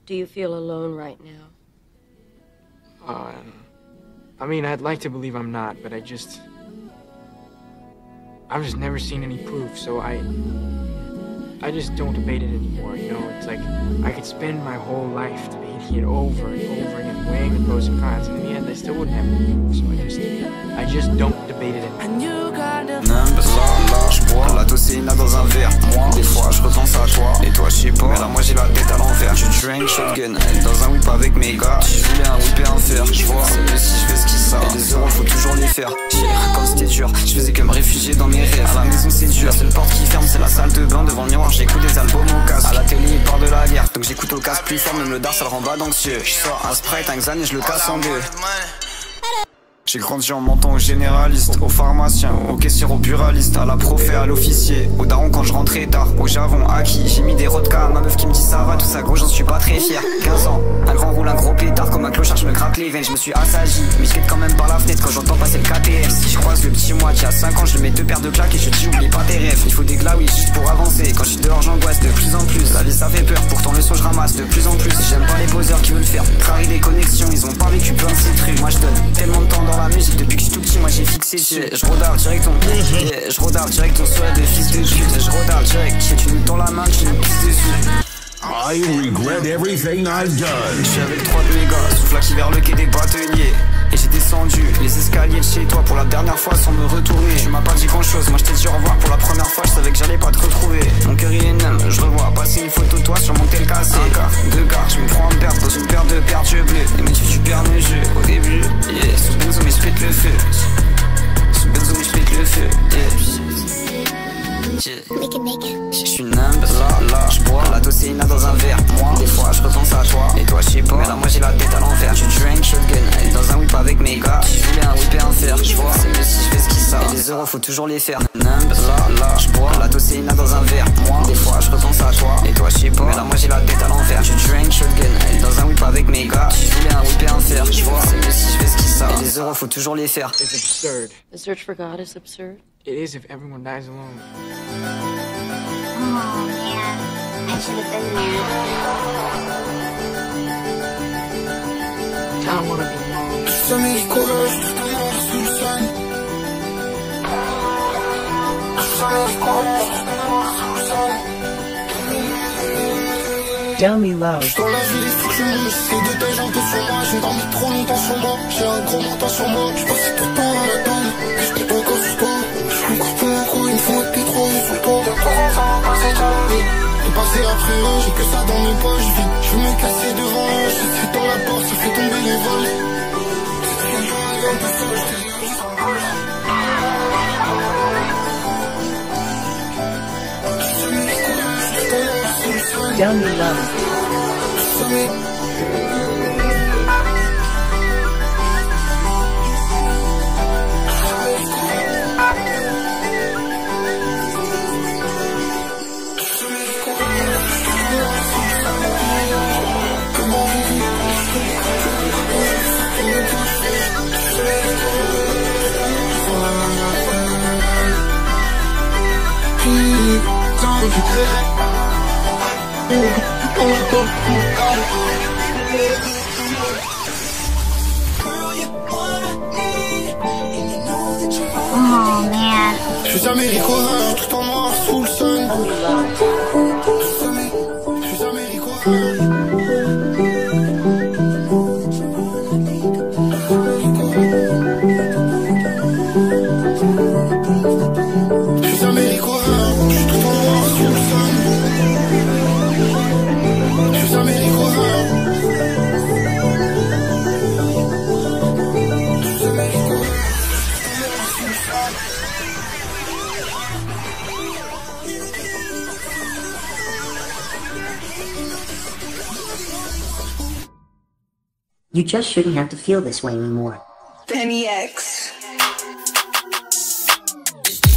Do you feel alone right now? I mean, I'd like to believe I'm not, but I've just never seen any proof, so I just don't debate it anymore, you know? It's like, I could spend my whole life debating it over and over again, weighing the pros and cons, and in the end, I still wouldn't have any proof, so I just don't debate it anymore. Je bois la tocéina dans un verre. Moi, des fois, je repense à toi. Et toi, je sais pas, mais là, moi, j'ai la tête à l'envers. Tu drink, shotgun, dans un whip avec mes gars. Si je voulais un whip et un fer, je vois, c'est mieux si je fais ce qui sort. Et les euros, faut toujours les faire. Quand c'était dur, je faisais que me réfugier dans mes rêves. À la maison, c'est dur. La seule porte qui ferme, c'est la salle de bain. Devant le miroir, j'écoute des albums au casque. À la télé, il parle de la guerre. Donc j'écoute au casque plus fort, même le dard, ça le rend bas d'anxieux. Je sors un Sprite, un Xan et je le casse en deux. J'ai grandi en mentant aux généralistes, aux pharmaciens, aux caissiers, aux buralistes, à la prof et à l'officier, aux darons quand je rentrais tard, aux javons acquis. J'ai mis des rodkas à ma meuf qui me dit ça va, tout ça gros, j'en suis pas très fier. 15 ans, un grand roule, un gros pétard, comme un clochard, je me gratte les veines, je me suis assagi. Mais je guette quand même par la fenêtre quand j'entends passer le KTM. Si je croise le petit moi qui a 5 ans, je lui mets 2 paires de claques et je dis oublie pas tes rêves. Il faut des glaouis juste pour avancer, quand je suis dehors j'angoisse de plus en plus. La vie ça fait peur, pourtant le son je ramasse de plus en plus. J'aime pas les poseurs qui veulent faire trahir des connexions, ils ont pas vécu plein de ces trucs. Moi je donne tellement de temps dans la musique depuis que je suis tout petit, moi j'ai fixé dessus. Je redarde direct ton je redarde direct ton sourire de fils de pute. Je redarde direct, tu nous tends la main, tu nous pisses dessus. I regret everything I've done. Je suis avec 3 de mes gars, souffle qui vers le quai des bâtonniers. Et j'ai descendu les escaliers de chez toi pour la dernière fois sans me retourner. Tu m'as pas dit grand chose, moi je t'ai dit au revoir pour la première fois. Je savais que j'allais pas te retrouver. Mon cœur il est nem, je revois passer une photo de toi sur mon tel cassé. Un quart, 2 quarts, je me prends en perte dans une paire de paires d'yeux bleus. Et mais tu perds mes jeux au début, yeah. Sous benzo mais je pète le feu. Sous benzo mais je pète le feu, yeah. Je suis numb, là, je bois la tocéina dans un verre. Moi, des fois, je repense à toi. Et toi, je sais pas, mais là, moi, j'ai la tête à l'envers. Tu drink, shotgun, dans un whip avec mes gars. Si je voulais un whip et un fer, je vois, c'est mieux si je fais ce qui sort. Et les euros, faut toujours les faire. Numb, là, je bois la tocéina dans un verre. Moi, des fois, je repense à toi. Et toi, je sais pas, mais là, moi, j'ai la tête à l'envers. Tu drink, shotgun, dans un whip avec mes gars. Si je voulais un whip et un fer, je vois, c'est mieux si je fais ce qui sort. Et les euros, faut toujours les faire. It's absurd. The search for God is absurd. It is if everyone dies alone. Oh man, I should have been there. I don't want to be alone. Jamais les collages, tout le monde sous le sol. Jamais les collages, tout le monde sous le sol. Tell me loud. J'suis dans la ville, il faut que je me ces détails un peu sur moi. J'ai dormi trop longtemps sur moi. J'ai un gros menton sur moi. J'passais tout le temps à la table. J'étais pas encore sur toi. J'suis encore pour encore une fois t'es trop sur toi. De temps en temps, passer dans la vie. De passer après eux, j'ai que ça dans mes poches. Je veux me casser devant eux. Je suis dans la porte, ça fait tomber les vols. Tell me loud. Oh man. Je suis jamais les collages, tout en noir sous le sun. Je suis jamais les collages. You just shouldn't have to feel this way anymore. Penny X.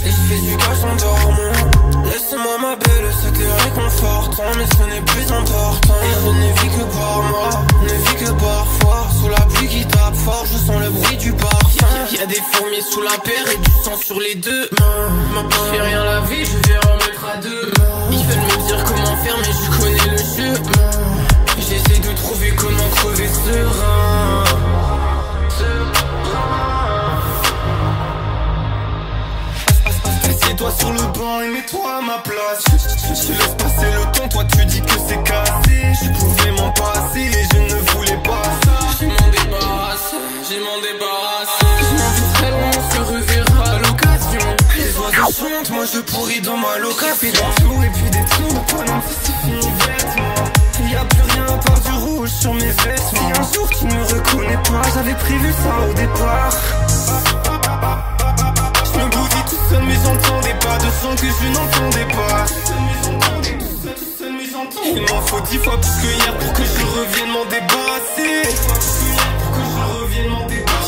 Et je fais du cash en dormant. Laissez-moi ma belle, c'était réconfortant, mais ce n'est plus important. Et je ne vis que par moi, ne vis que parfois. Sous la pluie qui tape fort, je sens le bruit du parfum. Y'a des fourmis sous la paire et du sang sur les deux mains. Je fais rien la vie, je vais en mettre à deux. Ils veulent me dire comment faire, mais je connais le jeu. J'essaie toi à ma place. Je laisse passer le temps, toi tu dis que c'est cassé. Je pouvais m'en passer et je ne voulais pas ça. Je m'en débarrasse, je m'en débarrasse. Je m'en vais très loin, on se reverra à l'occasion. Les oiseaux chantent, moi je pourris dans ma loca. Fais des tours et puis des tours, pas non c'est fini vêtements. Y'a plus rien à part du rouge sur mes vêtements. Si un jour tu ne me reconnais pas, j'avais prévu ça au départ. Je me boudis tout seul mais j'entendais pas de son que je n'entendais pas. Il m'en faut 10 fois plus que hier pour que je revienne m'en débarrasser.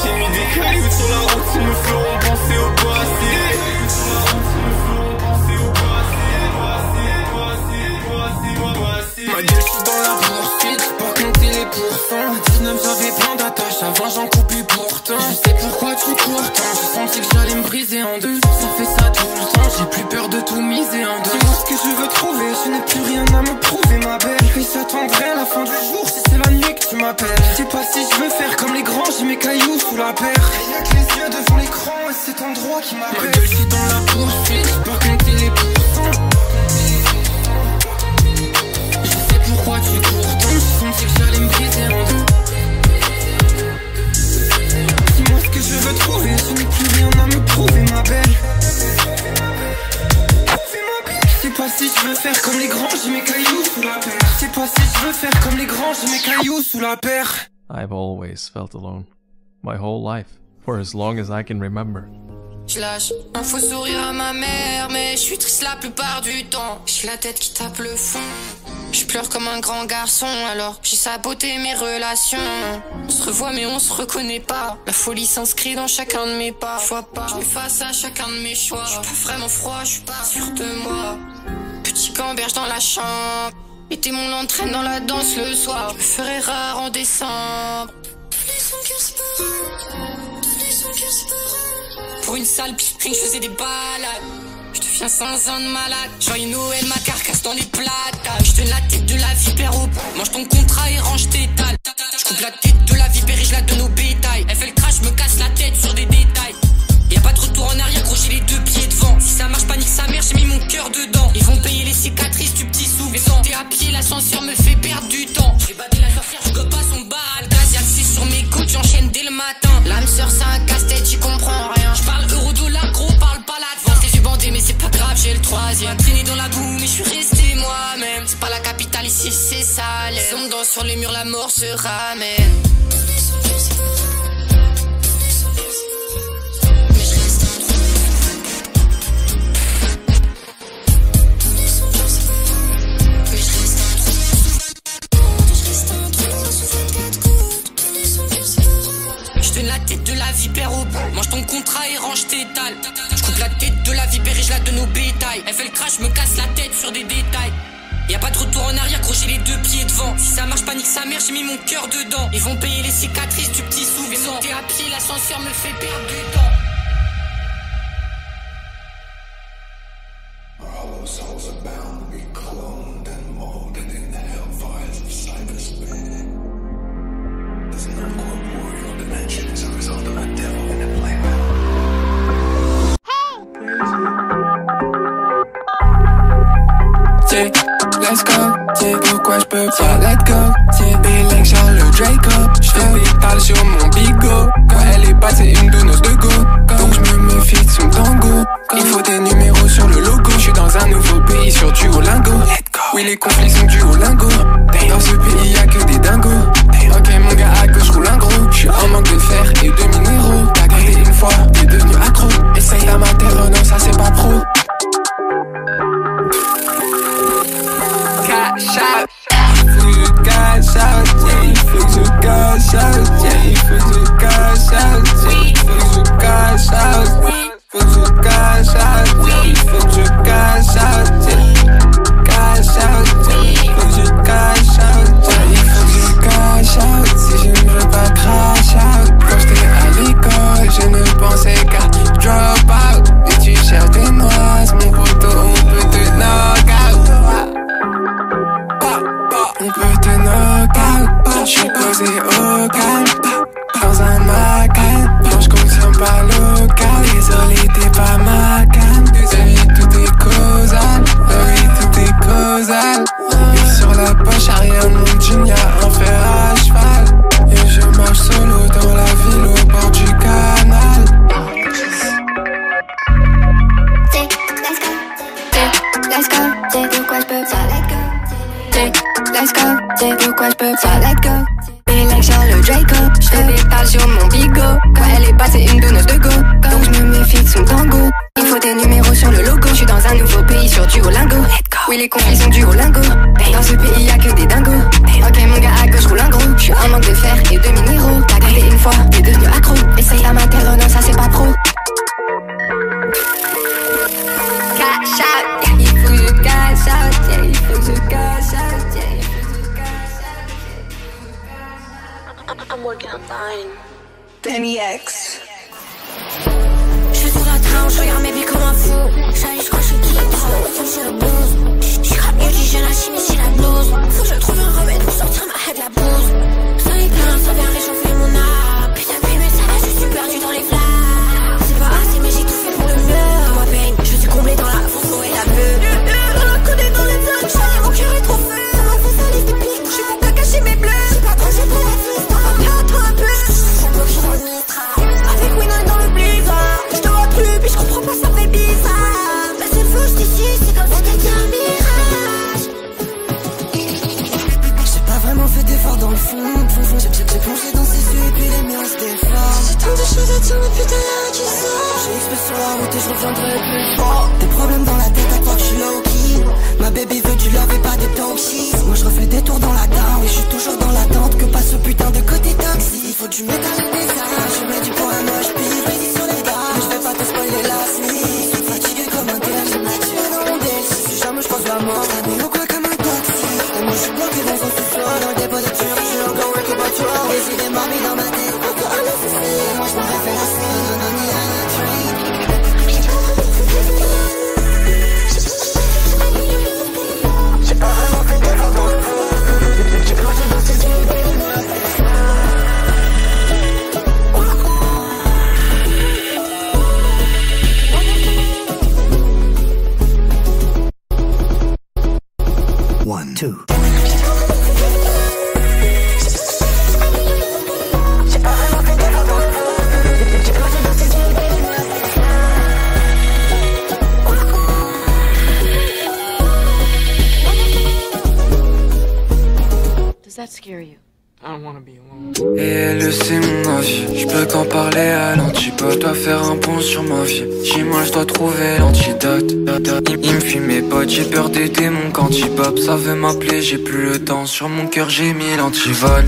J'ai mis des cailloux sur la route, ils me feront penser au passé. Ma gueule, je suis dans la poursuite, pas compter les pourcents. À 19 j'avais plein d'attaches, à 20 j'en coupais pourtant. Je sais pourquoi tu cours tant, j'ai senti que j'allais me briser en deux. Ça fait ça tout le temps, j'ai plus peur de tout miser en deux. Dis-moi ce que je veux trouver, je n'ai plus rien à me prouver ma belle. Et j'attendrai à la fin du jour si c'est la nuit que tu m'appelles. Je sais pas si je veux faire comme les grands, j'ai mes cailloux sous la paire. Y'a que les yeux devant l'écran et cet endroit qui m'appelle. Ma gueule, je suis dans la poursuite, pas compter les pourcents. Pourquoi tu cours tant, je sentais que j'allais me briser en deux. Dis-moi ce que je veux trouver, je n'ai plus rien à me prouver ma belle. Je sais pas si je veux faire comme les grands, j'ai mes cailloux sous la paire. Je sais pas si je veux faire comme les grands, j'ai mes cailloux sous la paire. I've always felt alone. My whole life, for as long as I can remember. Je lâche un faux sourire à ma mère, mais je suis triste la plupart du temps. J'ai la tête qui tape le fond. Je pleure comme un grand garçon, alors j'ai saboté mes relations. On se revoit mais on se reconnaît pas. La folie s'inscrit dans chacun de mes pas. Je vois pas, je fais face à chacun de mes choix. Je suis pas vraiment froid, je suis pas sûr de moi. Petit gamberge dans la chambre, et démon l'entraîne dans la danse le soir. Je me ferai rare en décembre. Pour une sale ping, je faisais des balades. Je deviens 5 ans de malade. Joyeux Noël, ma carcasse dans les platanes. Je donne la tête de la vipère au bout. Mange ton contrat et range tes dalles. Je coupe la tête de la vipère et je la donne au bétail. Elle fait le crash, me casse la tête sur des détails. Y'a pas de retour en arrière, gros, j'ai les deux pieds devant. Si ça marche pas, nique sa mère, j'ai mis mon cœur dedans. Ils vont payer les cicatrices du petit sou. Mais monter à pied, l'ascenseur me fait perdre du temps. J'ai battu la sorcière, je gobe pas son bar. Le gaz, y'a sur mes côtes, j'enchaîne dès le matin. L'âme sœur, c'est un casse-tête, j'y comprends rien. Je parle euro-dollar, gros, parle pas là-devant. Les yeux bandés, mais c'est pas grave, j'ai le troisième. Traîné dans la boue, mais je suis resté moi-même. C'est pas la capitale ici, c'est Salem. Sombre sur les murs, la mort se ramène. La tête de la vipère au bout. Mange ton contrat et range tes dalles. Je coupe la tête de la vipère et je la donne au bétail. Elle fait le crash, me casse la tête sur des détails. Y'a pas de retour en arrière, gros, j'ai les deux pieds devant. Si ça marche pas, nique sa mère, j'ai mis mon cœur dedans. Ils vont payer les cicatrices du petit sou. Mais monter à pied, l'ascenseur me fait perdre du temps. Let's go, c'est pourquoi j'peux pas let go. C'est Billing Charles le Draco. J'fais pétale sur mon bigot. Quand elle est pas, c'est une douneuse de go. Donc j'me méfie de son tango. Il faut des numéros sur le logo. J'suis dans un nouveau pays sur Duolingo. Oui, les conflits sont dus au lingot. Dans ce pays y'a que des dingos. Ok mon gars, à gauche roule un gros. J'suis en manque de fer et de minéraux. T'as gagné une fois, t'es devenu accro. Essaye d'amater, non ça c'est pas pro. Cash out, faut que je cash out, yeah, il faut que je cash out, yeah, il faut que je cash out, yeah, il faut que je cash out, faut que je cash out, yeah, il faut que je cash out, yeah, cash out, yeah, il faut que je cash out, yeah, il faut que je cash out, si je ne veux pas crash out. Quand j'étais à l'école, je ne pensais qu'à drop out, et tu cherches des noises, mon poteau, on peut te knock out. On peut te knock out. J'suis posé au calme dans un macan. Non, j'contiens pas local. Désolé, t'es pas ma canne. Désolé, tout est causal. sais de quoi je peux pas let go. Et like Charles Draco, j'fais des talles sur mon bigot. Quand elle est passée une donneuse de go, donc je me méfie de son tango. Il faut des numéros sur le logo, j'suis dans un nouveau pays sur Duolingo. Oui les conflits sont dus au lingot, dans ce pays y'a que des dingos. Ok mon gars à gauche roule un gros, j'suis en manque de fer et de minéraux. T'as gardé une fois, t'es devenu accro, essaye amateur, non ça c'est pas pro. Cash out, il faut que je cash out, yeah, il faut que je cash out, yeah, il faut que je cash out. I'm working on mine. Penny X. J'suis sur la train, j'regarde mes billes comme un fou. J'allais, j'crois, j'suis qui est trop, j'ai le blues. J'crape mieux, j'ai la chimie, j'ai la blouse. Faut que je trouve un remède pour sortir ma head la bouse. Ça est plein, ça vient réchauffer mon âme. Putain, mais ça va, je suis perdu dans les flammes. C'est pas assez, mais j'ai tout fait pour le mieux. Moi, peine, je suis comblé dans la fourre et la beuh. On la connaît dans les zones, j'allais, mon cœur est trop feu. Ça m'a fait salir des pics, j'suis bon qu'à cacher mes bleus. J'ai pas trop, j'ai pas la fille, t'en vas pas toi un peu. J'suis bloqué dans le Mistral. Avec Winner dans le blizzard. J'te vois plus, puis j'comprends pas, ça fait bizarre. Mais c'est faux, j't'ici, c'est comme si t'étais un mirage. J'ai pas vraiment fait d'efforts dans le fond. J'ai plongé dans ses yeux et puis les miens se déforment. J'ai tant de choses à dire, mais putain y'a rien qui sort. J'ai exprès sur la route et j'reviendrai plus fort. Des problèmes dans la tête à croire que j'suis low-key. Ma baby veut du love et pas des toxies. Moi j'refais des tours dans la down et j'suis toujours dans l'attente que passe ce putain de côté toxique. Il faut du métal et des armes. Je mets du poids à moche, puis ready sur les dames. Mais j'vais pas te spoiler la nuit. J'suis fatigué comme un tel, j'ai mal tué dans mon dé. Si jamais j'croise la mort, ça dit ou quoi comme un taxi. Et moi j'suis bloqué dans un sous-sol, dans le dépôt de tuerie. J'suis encore work about you all. Les idées marmies dans ma tête, encore un assassin. Et moi j'me réfère à ça, non ni à la trade. J'ai pas vraiment fait d'efforts dans le fond. J'ai plongé dans ses yeux. One, two. Does that scare you? I don't want to be alone. Et elle sait mon avis, je peux qu'en parler à l'antipode. Dois faire un pont sur ma vie, dis-moi je dois trouver l'antidote. Il me fuit mes potes, j'ai peur des démons quand il pop. Ça veut m'appeler, j'ai plus le temps, sur mon cœur j'ai mis l'antivol.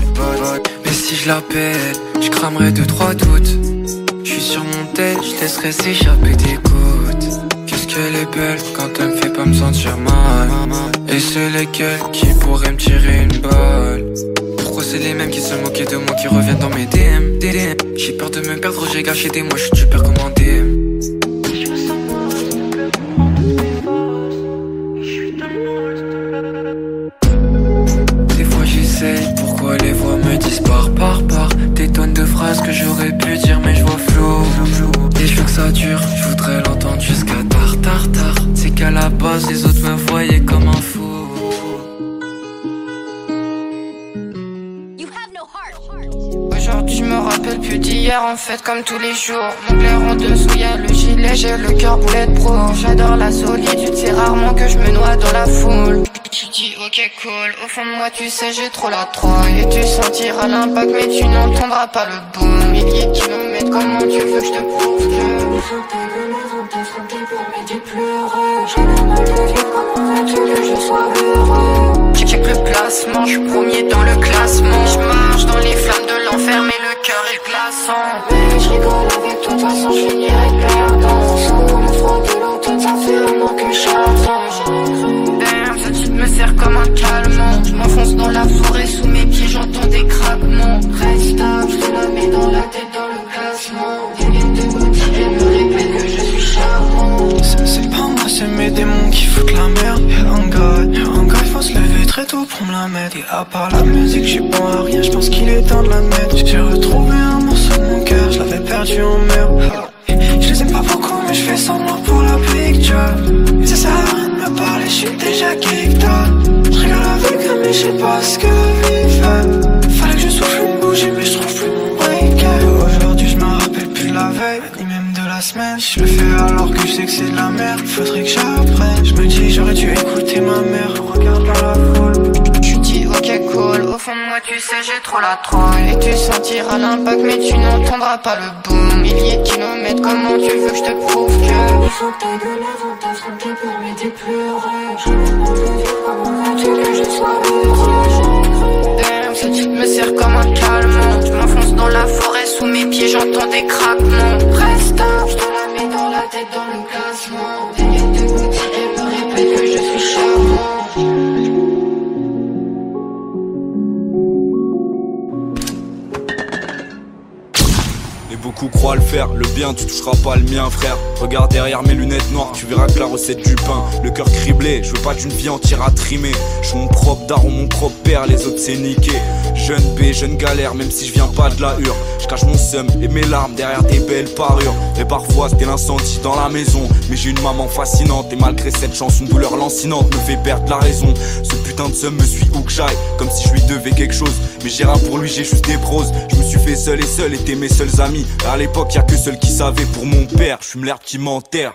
Mais si je l'appelle, je cramerai 2-3 doutes. Je suis sur mon tel, je laisserai s'échapper des gouttes. Qu'est-ce qu'elle est belle quand elle me fait pas me sentir mal. Et c'est lesquels qui pourraient me tirer une balle. Pourquoi c'est les mêmes qui se moquaient de moi qui reviennent dans mes DM. J'ai peur de me perdre, j'ai gâché des mois, je suis super commandé. Des fois j'essaye, pourquoi les voix me disent par. Des tonnes de phrases que j'aurais pu dire mais je vois flou. Et je veux que ça dure, je voudrais l'entendre jusqu'à tard. C'est qu'à la base les autres me voyaient comme un fou. Aujourd'hui je me rappelle plus d'hier en fait comme tous les jours. Mon clair en dessous y'a le gilet, j'ai le cœur boulette pro. J'adore la solitude, c'est rarement que je me noie dans la foule. Tu dis ok cool, au fond de moi tu sais j'ai trop la trouille. Et tu sentiras l'impact mais tu n'entendras pas le boom. Milliers de kilomètres, comment tu veux que je te prouve que pour m'aider pleurer. J'ai le mal de vivre, comment veux-tu que je sois heureux. Check le placement, je suis premier dans le classement. Je marche dans les flammes de l'enfer mais le cœur est glaçant. Mais je rigole avec toi, de toute façon je finirai perdant. Sous le froid de l'eau, tout ça fait un manque chargant. Damn, ce type me sert comme un calmant. Je m'enfonce dans la forêt, sous mes pieds j'entends des craquements. Reste stable, je te la mets dans la tête dans le classement. Des lignes de motiver me répètent que je suis charmant. C'est pas moi, c'est mes démons qui foutent la merde. Yeah, un gars, faut se lever très tôt pour me la mettre. Et à part la musique, j'suis bon à rien, j'pense qu'il est temps de la mettre. J'ai retrouvé un morceau de mon cœur, je l'avais perdu en mer. Je les aime pas beaucoup, mais je fais semblant pour la picture. Ça sert à rien de me parler, j'suis déjà kicked up. J'regarde la vie comme mais j'sais pas ce que la vie fait. Fallait que je souffle une bougie, mais j'trouve plus mon break-up. Aujourd'hui, j'me rappelle plus de la veille, ni même de la semaine. Je le fais alors que je sais que c'est de la merde. Faudrait que j'apprenne. Je me dis, j'aurais dû écouter ma mère. Regarde dans la foule. Tu dis ok cool, Au fond de moi tu sais j'ai trop la trouille. Et tu sentiras l'impact mais tu n'entendras pas le boom. Milliers de kilomètres, comment tu veux que je te prouve que il faut que t'ailles de l'avant, t'affronter pour m'aider pleurer. Je veux comment veux-tu que je sois heureux. Damn, ce type me sert comme un calmant. Je m'enfonce dans la forêt, sous mes pieds j'entends des craquements. Reste up, je te la mets dans la tête dans le classement. Des mecs de Gucci et me répètent que je suis charmant. Beaucoup croient le faire, le bien tu toucheras pas le mien frère. Regarde derrière mes lunettes noires, tu verras que la recette du pain. Le cœur criblé, je veux pas d'une vie entière à trimer. Je suis mon propre daron, mon propre père, les autres c'est niqué. Jeune B, jeune galère, même si je viens pas de la hure. Je cache mon seum et mes larmes derrière des belles parures. Et parfois c'était l'incendie dans la maison. Mais j'ai une maman fascinante et malgré cette chance, une douleur lancinante me fait perdre la raison. Ce putain de seum me suit où que j'aille, comme si je lui devais quelque chose. Mais j'ai rien pour lui, j'ai juste des proses. Je me suis fait seul et seul, étaient mes seuls amis. À l'époque y'a que seul qui savait pour mon père. Je fume l'herbe qui m'enterre.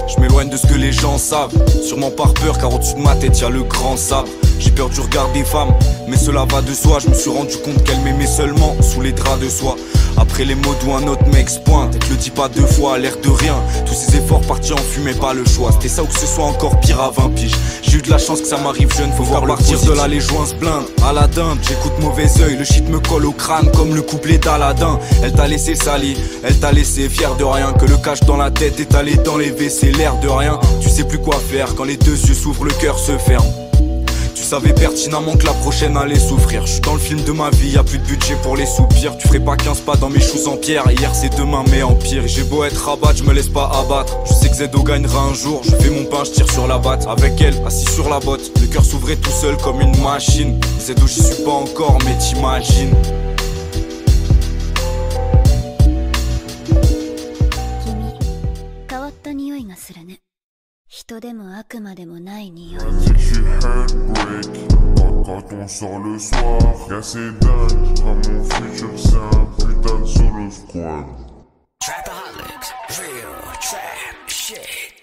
Je m'éloigne de ce que les gens savent. Sûrement par peur car au-dessus de ma tête y'a le grand sabre. J'ai peur du regard des femmes, mais cela va de soi. Je me suis rendu compte qu'elle m'aimait seulement sous les draps de soie. Après les mots d'où un autre mec se pointe et te le dis pas deux fois à l'air de rien. Tous ces efforts partis en fumée, pas le choix. C'était ça ou que ce soit encore pire à 20 piges. J'ai eu de la chance que ça m'arrive jeune, faut voir partir de là les joints se blindent. À la dinde, j'écoute mauvais oeil, le shit me colle au crâne comme le couplet d'Aladin. Elle t'a laissé sali, elle t'a laissé fier de rien. Que le cache dans la tête étalé dans les WC, l'air de rien. Tu sais plus quoi faire, quand les deux yeux s'ouvrent, le cœur se ferme. Tu savais pertinemment que la prochaine allait souffrir. Je suis dans le film de ma vie, y'a plus de budget pour les soupirs. Tu ferais pas 15 pas dans mes choux en pierre. Hier c'est demain mais en pire. J'ai beau être rabat, je me laisse pas abattre. Je sais que Zedo gagnera un jour. Je fais mon pain, je tire sur la batte. Avec elle, assis sur la botte, le cœur s'ouvrait tout seul comme une machine. Zedo j'y suis pas encore mais t'imagines. Quand on sort le soir, y'a c'est dingue, comme mon futur c'est un putain de solo squad. Trapaholics, real trap shit.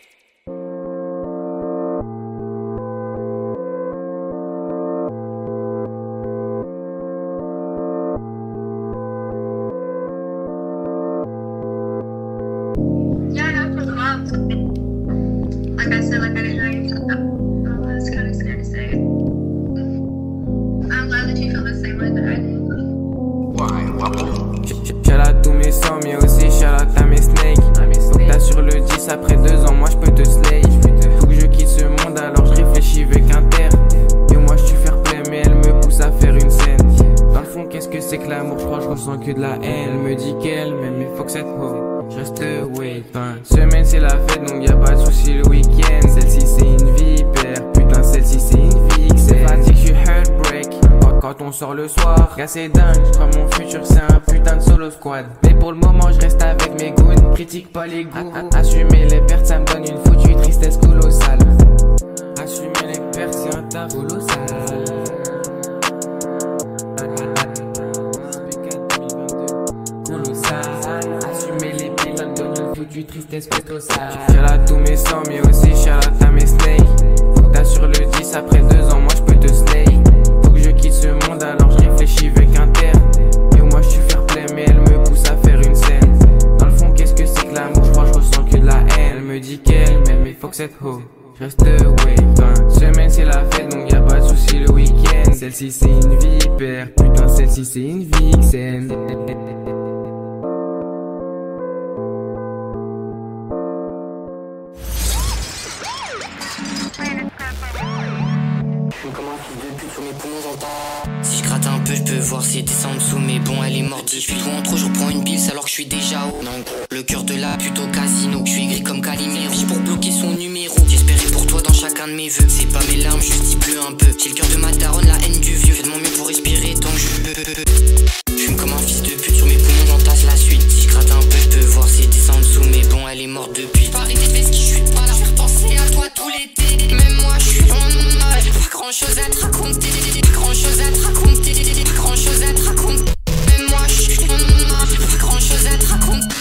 Yeah, no, for the month. Like I said, like I didn't know you felt that. I was kind of scared to say it. I'm glad that you feel the same way that I do. Shout out tous mes sangs, mais aussi shout out à mes snakes. Donc t'as sur le 10 après 2 ans, moi je peux te slay. Faut que je quitte ce monde alors je réfléchis avec un terre. Et moi je suis fair play mais elle me pousse à faire une scène. Dans le fond qu'est-ce que c'est que l'amour, je crois je ressens que de la haine. Elle me dit qu'elle m'aime mais faut que cette hoe je reste wait. Semaine c'est la fête donc y'a pas de soucis le week-end. Celle-ci c'est une vipère, putain celle-ci c'est une vixen. Fatigue, je suis heartbreak quand on sort le soir. Gars c'est dingue, je crois mon futur c'est un putain de solo squad. Mais pour le moment je reste avec mes goons, critique pas les goûts. Assumer les pertes ça me donne une foutue tristesse colossale. Assumer les pertes c'est un taf colossal. Tristesse colossale. Shout out tous mes sangs mais aussi shout out à mes snakes. Faut que t'as sur le 10 après 2 ans moi je peux te slay. Faut que je quitte ce monde alors je réfléchis avec un terre. Et moi je suis fair play mais elle me pousse à faire une scène. Dans le fond qu'est-ce que c'est que l'amour, je crois je ressens que de la haine. Elle me dit qu'elle m'aime mais faut que cette hoe je reste wait. Semaine c'est la fête donc y'a pas de soucis le week-end. Celle-ci c'est une vipère, putain celle-ci c'est une vixen. Si je gratte un peu, je peux voir si descend en dessous, mais bon, elle est morte. Je suis loin trop, je reprends une bille alors que je suis déjà haut. Non, le cœur de la pute au casino. Je suis gris comme Calimero. J'pige pour bloquer son numéro. J'espérais pour toi dans chacun de mes vœux. C'est pas mes larmes, juste il pleut un peu. J'ai le cœur de ma daronne, la haine du vieux. Fais de mon mieux pour respirer tant que je peux. J'fume comme un fils de pute, sur mes poumons j'entasse la suite. Si je gratte un peu, je peux voir si descend en dessous, mais bon, elle est morte depuis. Pas arrêter de faire ce qui je suis pas là. Je vais repenser à toi tout l'été. Même moi, je suis loin de mon âge. Pas grand chose à te raconter. Grand chose à te raconter, grand chose à te raconter. Même moi je suis pas grand chose à te raconter.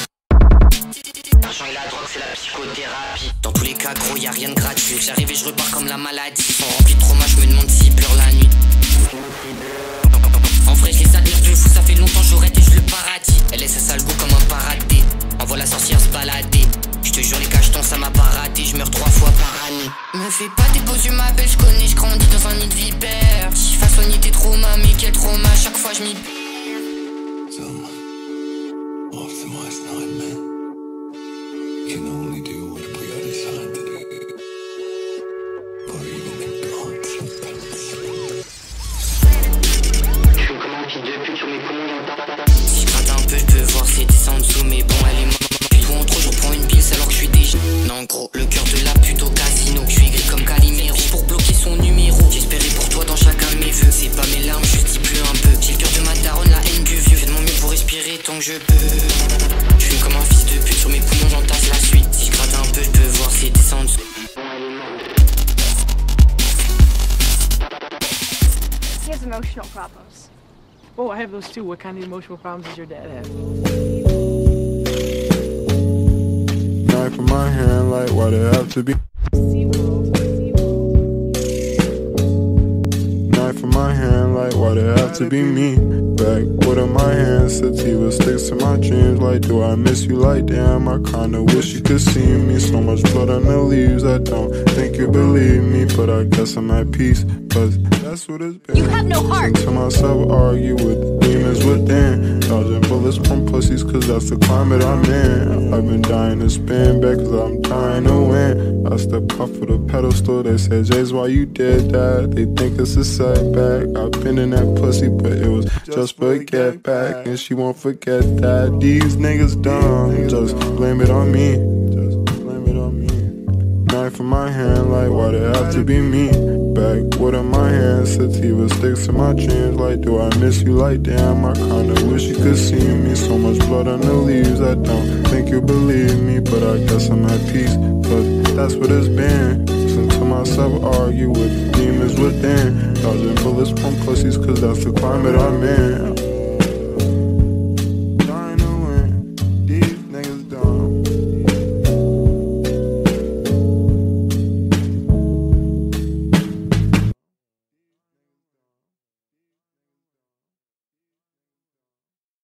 L'argent et la drogue c'est la psychothérapie. Dans tous les cas gros y'a rien de gratuit. J'arrive et je repars comme la maladie. Ils sont remplis de trauma, je me demande s'ils pleurent je peux. Je suis comme un fils de pute, sur mes poumons j'entasse la suite. Si je gratte un peu, je peux voir si descend en dessous. He has emotional problems. Oh, I have those too. What kind of emotional problems does your dad have? Knife in my hand, like why they have to be. Knife in my hand, like why they have to be me. Backwood in my hand, sativa sticks to my jeans. Like, do I miss you? Like, damn, I kinda wish you could see me. So much blood on the leaves, I don't think you believe me. But I guess I'm at peace, cause that's what it's been. You have no heart. Listen to myself argue with the demons within. Dodging bullets from pussies, cause that's the climate I'm in. I've been dying to spin back, cause I'm dying to win. I step off of the pedestal, they said, Jays, why you did that? They think it's a setback. I've been in that pussy, but it was just for a get back. And she won't forget that. These niggas dumb, just blame it on me. Just blame it on me. Knife in my hand, like why they have to be me. Backwood in my hand, sativa sticks to my jeans. Like, do I miss you? Like, damn, I kinda wish you could see me. So much blood on the leaves, I don't think you believe me. But I guess I'm at peace, cause that's what it's been. Listen to myself argue with the demons within. Dodging bullets from pussies, cause that's the climate I'm in.